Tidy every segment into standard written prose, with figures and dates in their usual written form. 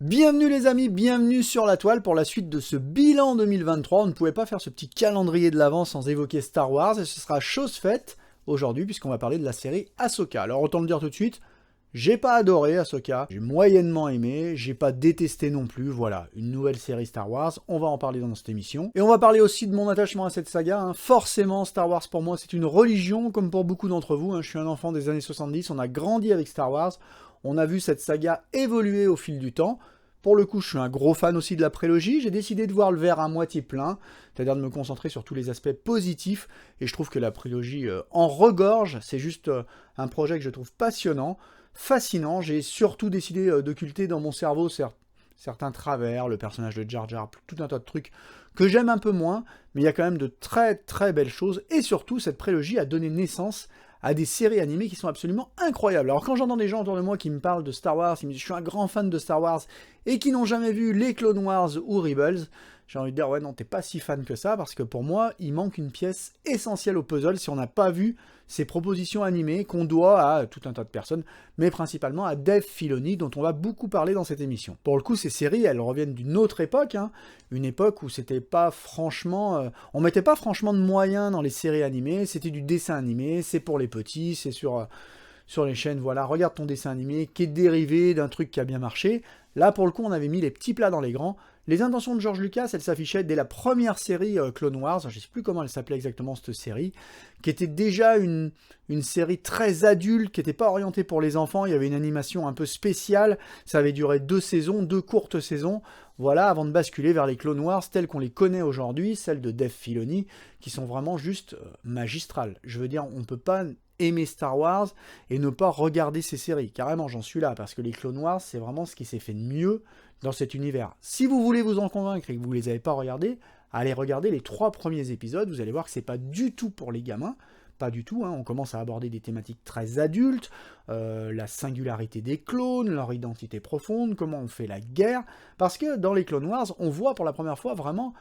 Bienvenue les amis, bienvenue sur la toile pour la suite de ce bilan 2023. On ne pouvait pas faire ce petit calendrier de l'avant sans évoquer Star Wars et ce sera chose faite aujourd'hui puisqu'on va parler de la série Ahsoka. Alors autant le dire tout de suite, j'ai pas adoré Ahsoka, j'ai moyennement aimé, j'ai pas détesté non plus, voilà, une nouvelle série Star Wars, on va en parler dans cette émission. Et on va parler aussi de mon attachement à cette saga, Forcément Star Wars pour moi c'est une religion comme pour beaucoup d'entre vous, je suis un enfant des années 70, on a grandi avec Star Wars, on a vu cette saga évoluer au fil du temps. Pour le coup, je suis un gros fan aussi de la prélogie, j'ai décidé de voir le verre à moitié plein, c'est-à-dire de me concentrer sur tous les aspects positifs, et je trouve que la prélogie en regorge, c'est juste un projet que je trouve passionnant, fascinant, j'ai surtout décidé d'occulter dans mon cerveau certains travers, le personnage de Jar Jar, tout un tas de trucs que j'aime un peu moins, mais il y a quand même de très très belles choses, et surtout cette prélogie a donné naissance à des séries animées qui sont absolument incroyables. Alors quand j'entends des gens autour de moi qui me parlent de Star Wars, ils me disent je suis un grand fan de Star Wars, et qui n'ont jamais vu les Clone Wars ou Rebels, j'ai envie de dire ouais non t'es pas si fan que ça, parce que pour moi il manque une pièce essentielle au puzzle si on n'a pas vu ces propositions animées qu'on doit à tout un tas de personnes, mais principalement à Dave Filoni, dont on va beaucoup parler dans cette émission. Pour le coup, ces séries, elles reviennent d'une autre époque, une époque où c'était pas franchement... on mettait pas franchement de moyens dans les séries animées, c'était du dessin animé, c'est pour les petits, c'est sur les chaînes, voilà, regarde ton dessin animé, qui est dérivé d'un truc qui a bien marché. Là, pour le coup, on avait mis les petits plats dans les grands. Les intentions de George Lucas, elles s'affichaient dès la première série Clone Wars, je ne sais plus comment elle s'appelait exactement cette série, qui était déjà une série très adulte, qui n'était pas orientée pour les enfants, il y avait une animation un peu spéciale, ça avait duré 2 saisons, 2 courtes saisons, voilà, avant de basculer vers les Clone Wars telles qu'on les connaît aujourd'hui, celles de Dave Filoni, qui sont vraiment juste magistrales. Je veux dire, on ne peut pas aimer Star Wars et ne pas regarder ces séries. Carrément, j'en suis là, parce que les Clone Wars, c'est vraiment ce qui s'est fait de mieux dans cet univers. Si vous voulez vous en convaincre et que vous ne les avez pas regardés, allez regarder les 3 premiers épisodes, vous allez voir que c'est pas du tout pour les gamins, pas du tout, on commence à aborder des thématiques très adultes, la singularité des clones, leur identité profonde, comment on fait la guerre, parce que dans les Clone Wars, on voit pour la première fois vraiment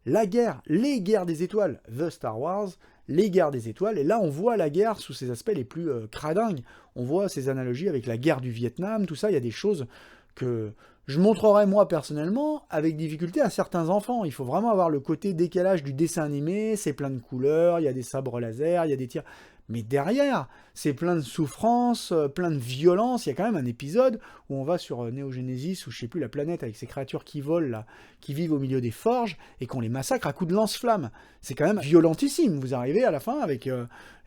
la guerre, les guerres des étoiles, The Star Wars, les guerres des étoiles, et là on voit la guerre sous ses aspects les plus cradingues, on voit ces analogies avec la guerre du Vietnam, tout ça, il y a des choses que je montrerai moi personnellement avec difficulté à certains enfants. Il faut vraiment avoir le côté décalage du dessin animé, c'est plein de couleurs, il y a des sabres laser, il y a des tirs. Mais derrière, c'est plein de souffrance, plein de violence. Il y a quand même un épisode où on va sur Neo Genesis, ou je sais plus, la planète avec ces créatures qui volent, là, qui vivent au milieu des forges, et qu'on les massacre à coups de lance-flammes. C'est quand même violentissime. Vous arrivez à la fin avec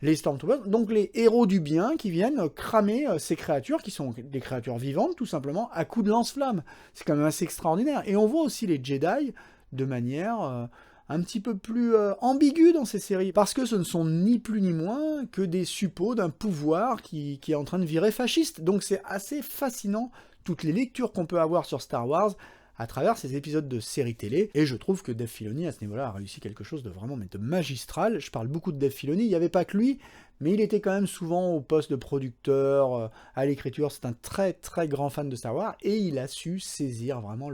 les Stormtroopers, donc les héros du bien qui viennent cramer ces créatures, qui sont des créatures vivantes, tout simplement, à coups de lance-flammes. C'est quand même assez extraordinaire. Et on voit aussi les Jedi de manière... un petit peu plus ambigu dans ces séries, parce que ce ne sont ni plus ni moins que des suppôts d'un pouvoir qui est en train de virer fasciste. Donc c'est assez fascinant, toutes les lectures qu'on peut avoir sur Star Wars à travers ces épisodes de séries télé, et je trouve que Dave Filoni à ce niveau-là a réussi quelque chose de vraiment de magistral. Je parle beaucoup de Dave Filoni, il n'y avait pas que lui, mais il était quand même souvent au poste de producteur, à l'écriture, c'est un très très grand fan de Star Wars, et il a su saisir vraiment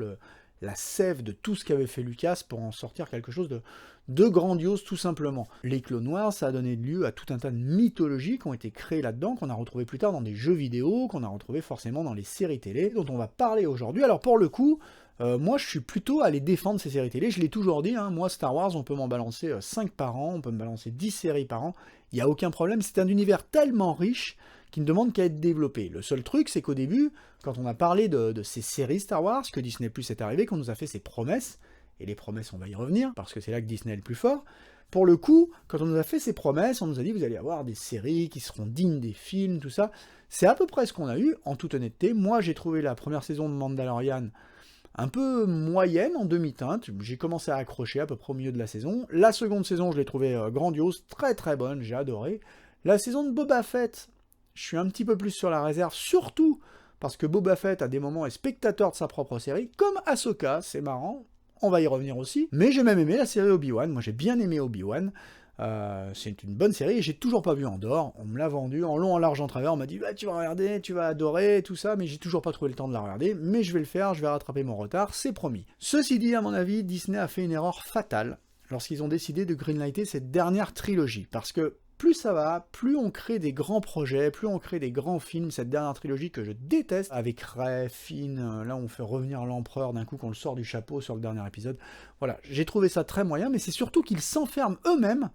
la sève de tout ce qu'avait fait Lucas pour en sortir quelque chose de grandiose tout simplement. Les Clone Wars, ça a donné lieu à tout un tas de mythologies qui ont été créées là-dedans, qu'on a retrouvé plus tard dans des jeux vidéo, qu'on a retrouvé forcément dans les séries télé, dont on va parler aujourd'hui. Alors pour le coup, moi je suis plutôt à les défendre ces séries télé, je l'ai toujours dit, moi Star Wars on peut m'en balancer 5 par an, on peut me balancer 10 séries par an, il n'y a aucun problème, c'est un univers tellement riche qui ne demande qu'à être développé. Le seul truc, c'est qu'au début, quand on a parlé de ces séries Star Wars, que Disney Plus est arrivé, qu'on nous a fait ses promesses, et les promesses, on va y revenir, parce que c'est là que Disney est le plus fort, pour le coup, quand on nous a fait ces promesses, on nous a dit, vous allez avoir des séries qui seront dignes des films, tout ça, c'est à peu près ce qu'on a eu, en toute honnêteté. Moi, j'ai trouvé la première saison de Mandalorian un peu moyenne, en demi-teinte, j'ai commencé à accrocher à peu près au milieu de la saison. La seconde saison, je l'ai trouvée grandiose, très très bonne, j'ai adoré. La saison de Boba Fett, je suis un petit peu plus sur la réserve, surtout parce que Boba Fett, à des moments, est spectateur de sa propre série, comme Ahsoka, c'est marrant, on va y revenir aussi. Mais j'ai même aimé la série Obi-Wan, moi j'ai bien aimé Obi-Wan, c'est une bonne série, et j'ai toujours pas vu Andor, on me l'a vendu en long, en large, en travers, on m'a dit bah, tu vas regarder, tu vas adorer, tout ça, mais j'ai toujours pas trouvé le temps de la regarder, mais je vais le faire, je vais rattraper mon retard, c'est promis. Ceci dit, à mon avis, Disney a fait une erreur fatale lorsqu'ils ont décidé de greenlighter cette dernière trilogie, parce que plus ça va, plus on crée des grands projets, plus on crée des grands films. Cette dernière trilogie que je déteste, avec Rey, Finn, là on fait revenir l'empereur d'un coup qu'on le sort du chapeau sur le dernier épisode. Voilà, j'ai trouvé ça très moyen, mais c'est surtout qu'ils s'enferment eux-mêmes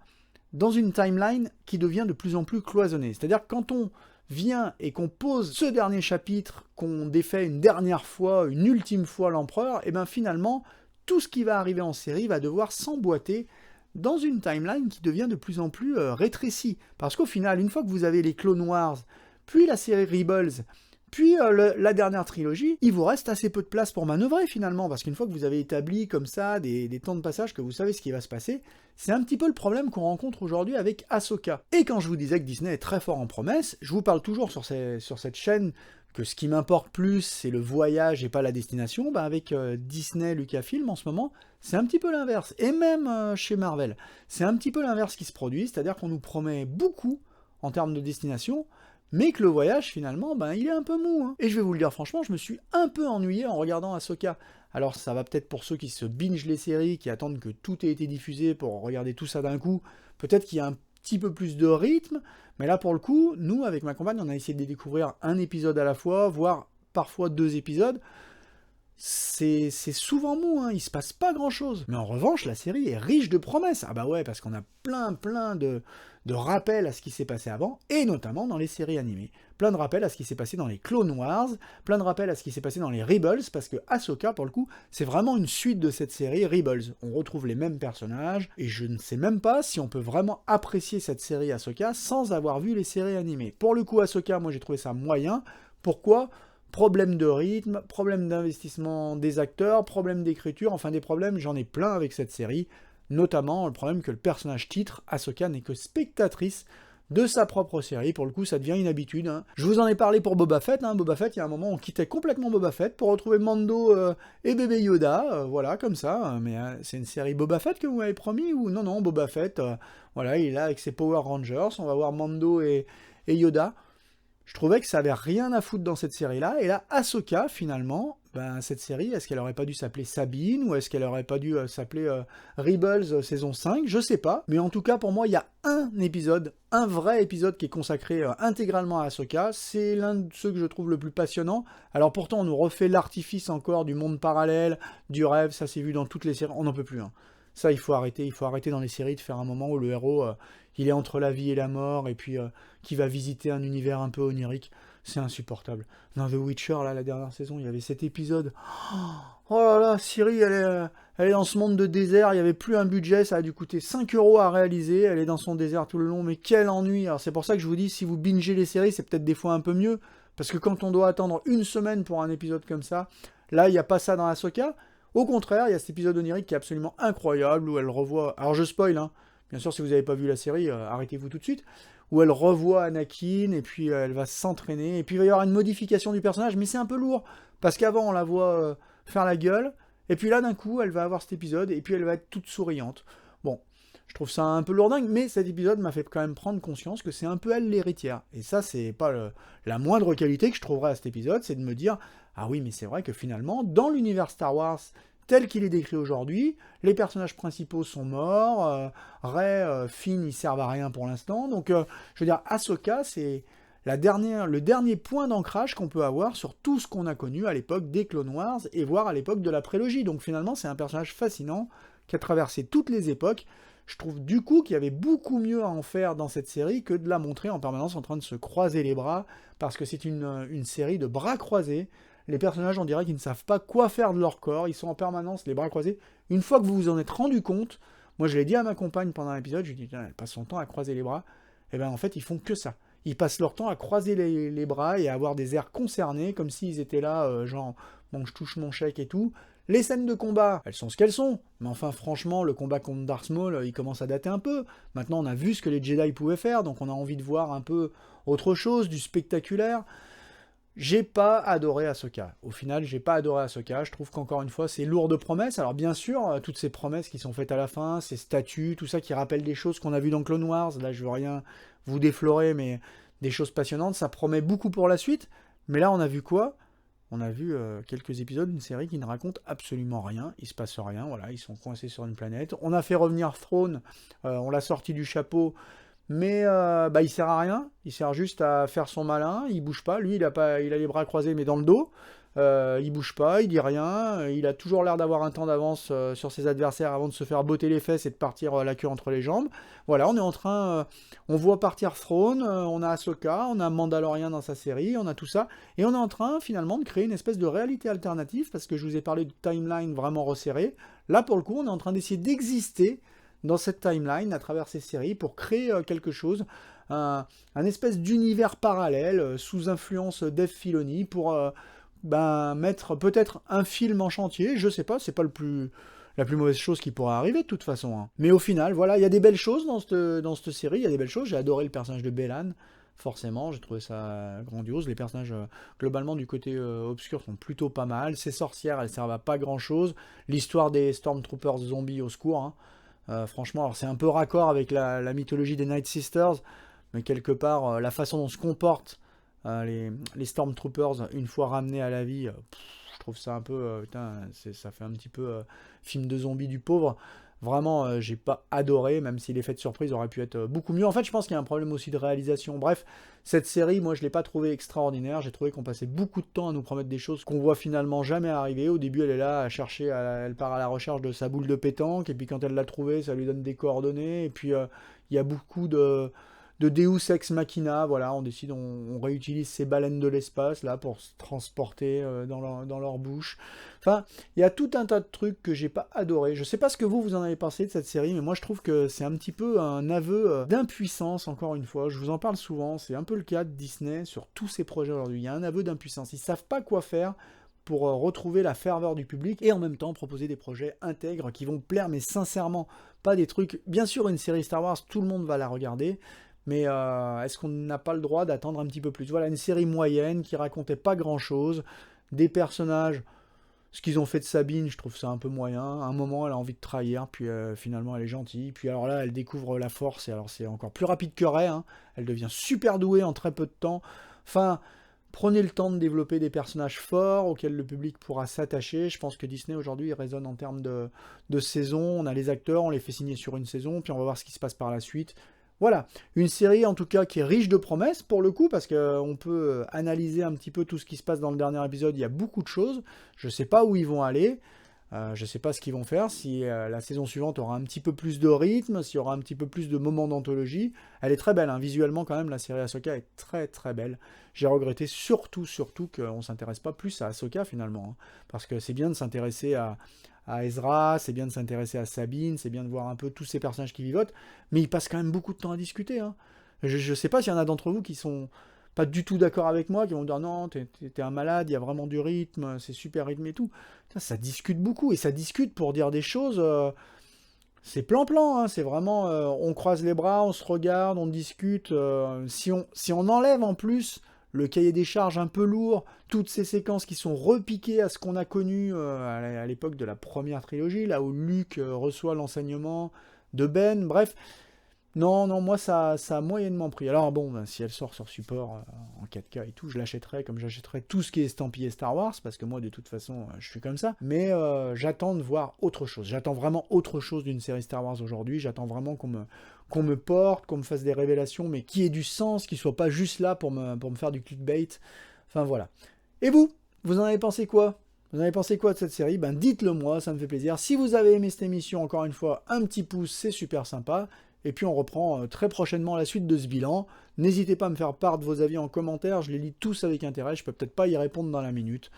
dans une timeline qui devient de plus en plus cloisonnée. C'est-à-dire que quand on vient et qu'on pose ce dernier chapitre, qu'on défait une dernière fois, une ultime fois l'empereur, et bien finalement, tout ce qui va arriver en série va devoir s'emboîter dans une timeline qui devient de plus en plus rétrécie. Parce qu'au final, une fois que vous avez les Clone Wars, puis la série Rebels, puis la dernière trilogie, il vous reste assez peu de place pour manœuvrer finalement, parce qu'une fois que vous avez établi comme ça des temps de passage, que vous savez ce qui va se passer, c'est un petit peu le problème qu'on rencontre aujourd'hui avec Ahsoka. Et quand je vous disais que Disney est très fort en promesses, je vous parle toujours sur cette chaîne que ce qui m'importe plus, c'est le voyage et pas la destination. Ben avec Disney, Lucasfilm en ce moment, c'est un petit peu l'inverse. Et même chez Marvel, c'est un petit peu l'inverse qui se produit, c'est-à-dire qu'on nous promet beaucoup en termes de destination, mais que le voyage, finalement, ben, il est un peu mou. Hein. Et je vais vous le dire franchement, je me suis un peu ennuyé en regardant Ahsoka. Alors ça va peut-être pour ceux qui se binge les séries, qui attendent que tout ait été diffusé pour regarder tout ça d'un coup, peut-être qu'il y a un petit peu plus de rythme, mais là pour le coup, nous, avec ma compagne, on a essayé de découvrir un épisode à la fois, voire parfois 2 épisodes. C'est souvent mou, hein, il se passe pas grand chose. Mais en revanche, la série est riche de promesses. Ah bah ouais, parce qu'on a plein de rappels à ce qui s'est passé avant, et notamment dans les séries animées. Plein de rappels à ce qui s'est passé dans les Clone Wars, plein de rappels à ce qui s'est passé dans les Rebels, parce que Ahsoka, pour le coup, c'est vraiment une suite de cette série Rebels. On retrouve les mêmes personnages, et je ne sais même pas si on peut vraiment apprécier cette série Ahsoka sans avoir vu les séries animées. Pour le coup, Ahsoka, moi j'ai trouvé ça moyen. Pourquoi ? Problème de rythme, problème d'investissement des acteurs, problème d'écriture, enfin des problèmes, j'en ai plein avec cette série, notamment le problème que le personnage titre, Ahsoka, n'est que spectatrice de sa propre série. Pour le coup, ça devient une habitude. Hein. Je vous en ai parlé pour Boba Fett. Hein. Boba Fett, il y a un moment, on quittait complètement Boba Fett pour retrouver Mando et bébé Yoda. Voilà, comme ça. Mais c'est une série Boba Fett que vous m'avez promis ou non, Boba Fett, voilà, il est là avec ses Power Rangers. On va voir Mando et Yoda. Je trouvais que ça avait rien à foutre dans cette série-là, et là, Ahsoka, finalement, ben, cette série, est-ce qu'elle aurait pas dû s'appeler Sabine, ou est-ce qu'elle aurait pas dû s'appeler Rebels saison 5, je sais pas, mais en tout cas, pour moi, il y a un épisode, un vrai épisode qui est consacré intégralement à Ahsoka, c'est l'un de ceux que je trouve le plus passionnant. Alors pourtant, on nous refait l'artifice encore du monde parallèle, du rêve, ça s'est vu dans toutes les séries, on n'en peut plus, hein. Ça, il faut arrêter dans les séries de faire un moment où le héros, il est entre la vie et la mort, et puis qui va visiter un univers un peu onirique. C'est insupportable. Dans The Witcher, là, la dernière saison, il y avait cet épisode. Oh là là, Ciri, elle est dans ce monde de désert, il n'y avait plus un budget, ça a dû coûter 5 € à réaliser, elle est dans son désert tout le long, mais quel ennui. Alors c'est pour ça que je vous dis, si vous bingez les séries, c'est peut-être des fois un peu mieux, parce que quand on doit attendre une semaine pour un épisode comme ça, là, il n'y a pas ça dans Ahsoka. Au contraire, il y a cet épisode onirique qui est absolument incroyable, où elle revoit... Alors je spoil, hein. Bien sûr, si vous n'avez pas vu la série, arrêtez-vous tout de suite. Où elle revoit Anakin, et puis elle va s'entraîner, et puis il va y avoir une modification du personnage, mais c'est un peu lourd, parce qu'avant, on la voit faire la gueule, et puis là, d'un coup, elle va avoir cet épisode, et puis elle va être toute souriante. Bon, je trouve ça un peu lourdingue, mais cet épisode m'a fait quand même prendre conscience que c'est un peu elle l'héritière. Et ça, c'est pas la moindre qualité que je trouverais à cet épisode, c'est de me dire... Ah oui, mais c'est vrai que finalement, dans l'univers Star Wars tel qu'il est décrit aujourd'hui, les personnages principaux sont morts, Rey, Finn, ils servent à rien pour l'instant, donc je veux dire, Ahsoka, c'est le dernier point d'ancrage qu'on peut avoir sur tout ce qu'on a connu à l'époque des Clone Wars, et voire à l'époque de la prélogie, donc finalement, c'est un personnage fascinant, qui a traversé toutes les époques. Je trouve du coup qu'il y avait beaucoup mieux à en faire dans cette série que de la montrer en permanence en train de se croiser les bras, parce que c'est une série de bras croisés. Les personnages, on dirait qu'ils ne savent pas quoi faire de leur corps, ils sont en permanence les bras croisés. Une fois que vous vous en êtes rendu compte, moi je l'ai dit à ma compagne pendant l'épisode, je lui ai dit, elle passe son temps à croiser les bras, et bien en fait ils font que ça. Ils passent leur temps à croiser les bras et à avoir des airs concernés, comme s'ils étaient là, genre, bon je touche mon chèque et tout. Les scènes de combat, elles sont ce qu'elles sont, mais enfin franchement, le combat contre Darth Maul, il commence à dater un peu. Maintenant on a vu ce que les Jedi pouvaient faire, donc on a envie de voir un peu autre chose, du spectaculaire. J'ai pas adoré Ahsoka. Au final, j'ai pas adoré Ahsoka. Je trouve qu'encore une fois, c'est lourd de promesses. Alors bien sûr, toutes ces promesses qui sont faites à la fin, ces statues, tout ça qui rappelle des choses qu'on a vues dans Clone Wars. Là, je veux rien vous déflorer, mais des choses passionnantes. Ça promet beaucoup pour la suite. Mais là, on a vu quoi ? On a vu quelques épisodes d'une série qui ne raconte absolument rien. Il se passe rien. Voilà, ils sont coincés sur une planète. On a fait revenir Thrawn. On l'a sorti du chapeau. mais il sert à rien, il sert juste à faire son malin, il bouge pas, lui il a les bras croisés mais dans le dos, il bouge pas, il dit rien, il a toujours l'air d'avoir un temps d'avance sur ses adversaires avant de se faire botter les fesses et de partir la queue entre les jambes. Voilà, on est en train, on voit partir Thrawn, on a Ahsoka, on a Mandalorian dans sa série, on a tout ça, et on est en train finalement de créer une espèce de réalité alternative, parce que je vous ai parlé de timeline vraiment resserrée. Là pour le coup on est en train d'essayer d'exister dans cette timeline à travers ces séries pour créer quelque chose, un espèce d'univers parallèle sous influence Dave Filoni pour mettre peut-être un film en chantier, je sais pas, c'est pas la plus mauvaise chose qui pourrait arriver de toute façon. Hein. Mais au final, voilà, il y a des belles choses dans cette série, il y a des belles choses, j'ai adoré le personnage de Bellan, forcément, j'ai trouvé ça grandiose, les personnages globalement du côté obscur sont plutôt pas mal, ces sorcières elles servent à pas grand chose, l'histoire des Stormtroopers zombies au secours, hein. Franchement, alors c'est un peu raccord avec la mythologie des Night Sisters, mais quelque part, la façon dont se comportent les Stormtroopers une fois ramenés à la vie, je trouve ça un peu, ça fait un petit peu film de zombies du pauvre. Vraiment, j'ai pas adoré, même si l'effet de surprise aurait pu être beaucoup mieux. En fait, je pense qu'il y a un problème aussi de réalisation. Bref, cette série, moi, je l'ai pas trouvée extraordinaire. J'ai trouvé qu'on passait beaucoup de temps à nous promettre des choses qu'on voit finalement jamais arriver. Au début, elle est là à chercher, elle part à la recherche de sa boule de pétanque, et puis quand elle l'a trouvée, ça lui donne des coordonnées. Et puis, il y a beaucoup de Deus Ex Machina, voilà, on décide, on réutilise ces baleines de l'espace là pour se transporter dans leur bouche. Enfin, il y a tout un tas de trucs que j'ai pas adoré. Je sais pas ce que vous en avez pensé de cette série, mais moi je trouve que c'est un petit peu un aveu d'impuissance, encore une fois. Je vous en parle souvent, c'est un peu le cas de Disney sur tous ses projets aujourd'hui. Il y a un aveu d'impuissance, ils savent pas quoi faire pour retrouver la ferveur du public et en même temps proposer des projets intègres qui vont plaire, mais sincèrement, pas des trucs... Bien sûr, une série Star Wars, tout le monde va la regarder, mais est-ce qu'on n'a pas le droit d'attendre un petit peu plus? Voilà, une série moyenne qui racontait pas grand-chose, des personnages, ce qu'ils ont fait de Sabine, je trouve ça un peu moyen. À un moment, elle a envie de trahir, puis finalement, elle est gentille. Puis alors là, elle découvre la force, et alors c'est encore plus rapide que Rey, hein. Elle devient super douée en très peu de temps. Enfin, prenez le temps de développer des personnages forts auxquels le public pourra s'attacher. Je pense que Disney aujourd'hui raisonne en termes de saison. On a les acteurs, on les fait signer sur une saison, puis on va voir ce qui se passe par la suite. Voilà, une série en tout cas qui est riche de promesses pour le coup, parce qu'on peut analyser un petit peu tout ce qui se passe dans le dernier épisode, il y a beaucoup de choses, je ne sais pas où ils vont aller, je ne sais pas ce qu'ils vont faire, si la saison suivante aura un petit peu plus de rythme, s'il y aura un petit peu plus de moments d'anthologie. Elle est très belle, hein. Visuellement quand même, la série Ahsoka est très très belle. J'ai regretté surtout qu'on ne s'intéresse pas plus à Ahsoka finalement, hein, parce que c'est bien de s'intéresser à Ezra, c'est bien de s'intéresser à Sabine, c'est bien de voir un peu tous ces personnages qui vivotent, mais ils passent quand même beaucoup de temps à discuter. Hein. Je sais pas s'il y en a d'entre vous qui sont pas du tout d'accord avec moi, qui vont dire non, t'es un malade, il y a vraiment du rythme, c'est super rythmé et tout. Ça discute beaucoup, et ça discute pour dire des choses, c'est plan-plan, hein, c'est vraiment, on croise les bras, on se regarde, on discute, si on enlève en plus le cahier des charges un peu lourd, toutes ces séquences qui sont repiquées à ce qu'on a connu à l'époque de la première trilogie, là où Luke reçoit l'enseignement de Ben, bref. Non, moi ça a moyennement pris. Alors bon, si elle sort sur support en 4K et tout, je l'achèterai comme j'achèterai tout ce qui est estampillé Star Wars, parce que moi de toute façon je suis comme ça. Mais j'attends de voir autre chose. J'attends vraiment autre chose d'une série Star Wars aujourd'hui. J'attends vraiment qu'on me porte, qu'on me fasse des révélations, mais qui ait du sens, qui soit pas juste là pour me faire du clickbait. Enfin voilà. Et vous en avez pensé quoi? Vous en avez pensé quoi de cette série? Ben dites-le moi, ça me fait plaisir. Si vous avez aimé cette émission, encore une fois, un petit pouce, c'est super sympa. Et puis on reprend très prochainement la suite de ce bilan. N'hésitez pas à me faire part de vos avis en commentaire, je les lis tous avec intérêt, je peux peut-être pas y répondre dans la minute.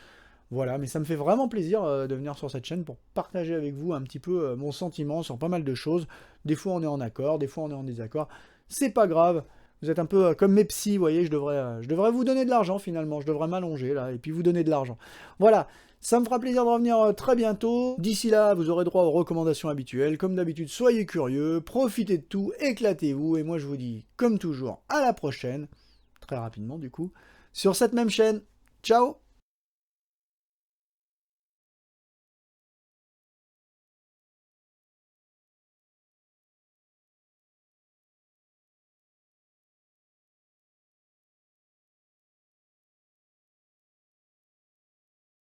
Voilà, mais ça me fait vraiment plaisir de venir sur cette chaîne pour partager avec vous un petit peu mon sentiment sur pas mal de choses. Des fois on est en accord, des fois on est en désaccord. C'est pas grave, vous êtes un peu comme mes psys, vous voyez, je devrais vous donner de l'argent finalement, je devrais m'allonger là, et puis vous donner de l'argent. Voilà, ça me fera plaisir de revenir très bientôt. D'ici là, vous aurez droit aux recommandations habituelles. Comme d'habitude, soyez curieux, profitez de tout, éclatez-vous. Et moi, je vous dis, comme toujours, à la prochaine, très rapidement du coup, sur cette même chaîne. Ciao!